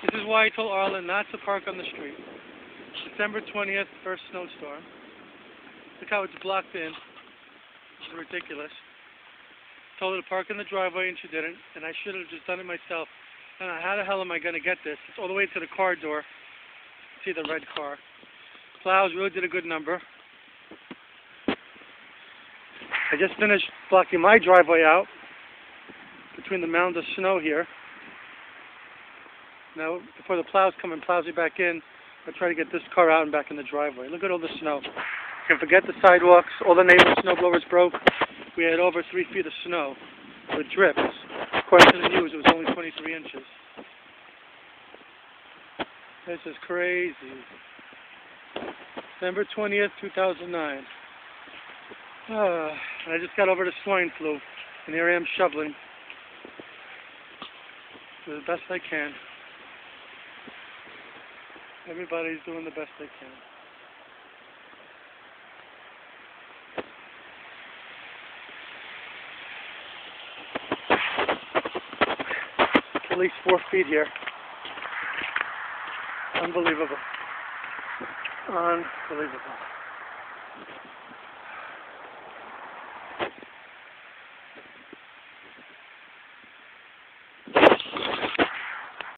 This is why I told Arlen not to park on the street. December 20th, first snowstorm. Look how it's blocked in. It's ridiculous. Told her to park in the driveway and she didn't, and I should have just done it myself. And how the hell am I going to get this? It's all the way to the car door. See the red car. Plows really did a good number. I just finished blocking my driveway out between the mound of snow here. Now, before the plows come and plows me back in, I'll try to get this car out and back in the driveway. Look at all the snow. You can forget the sidewalks. All the neighbors' snow blowers broke. We had over 3 feet of snow with drifts. According to the news, it was only 23 inches. This is crazy. December 20th, 2009. I just got over the swine flu, and here I am shoveling. Do the best I can. Everybody's doing the best they can. At least 4 feet here. Unbelievable. Unbelievable.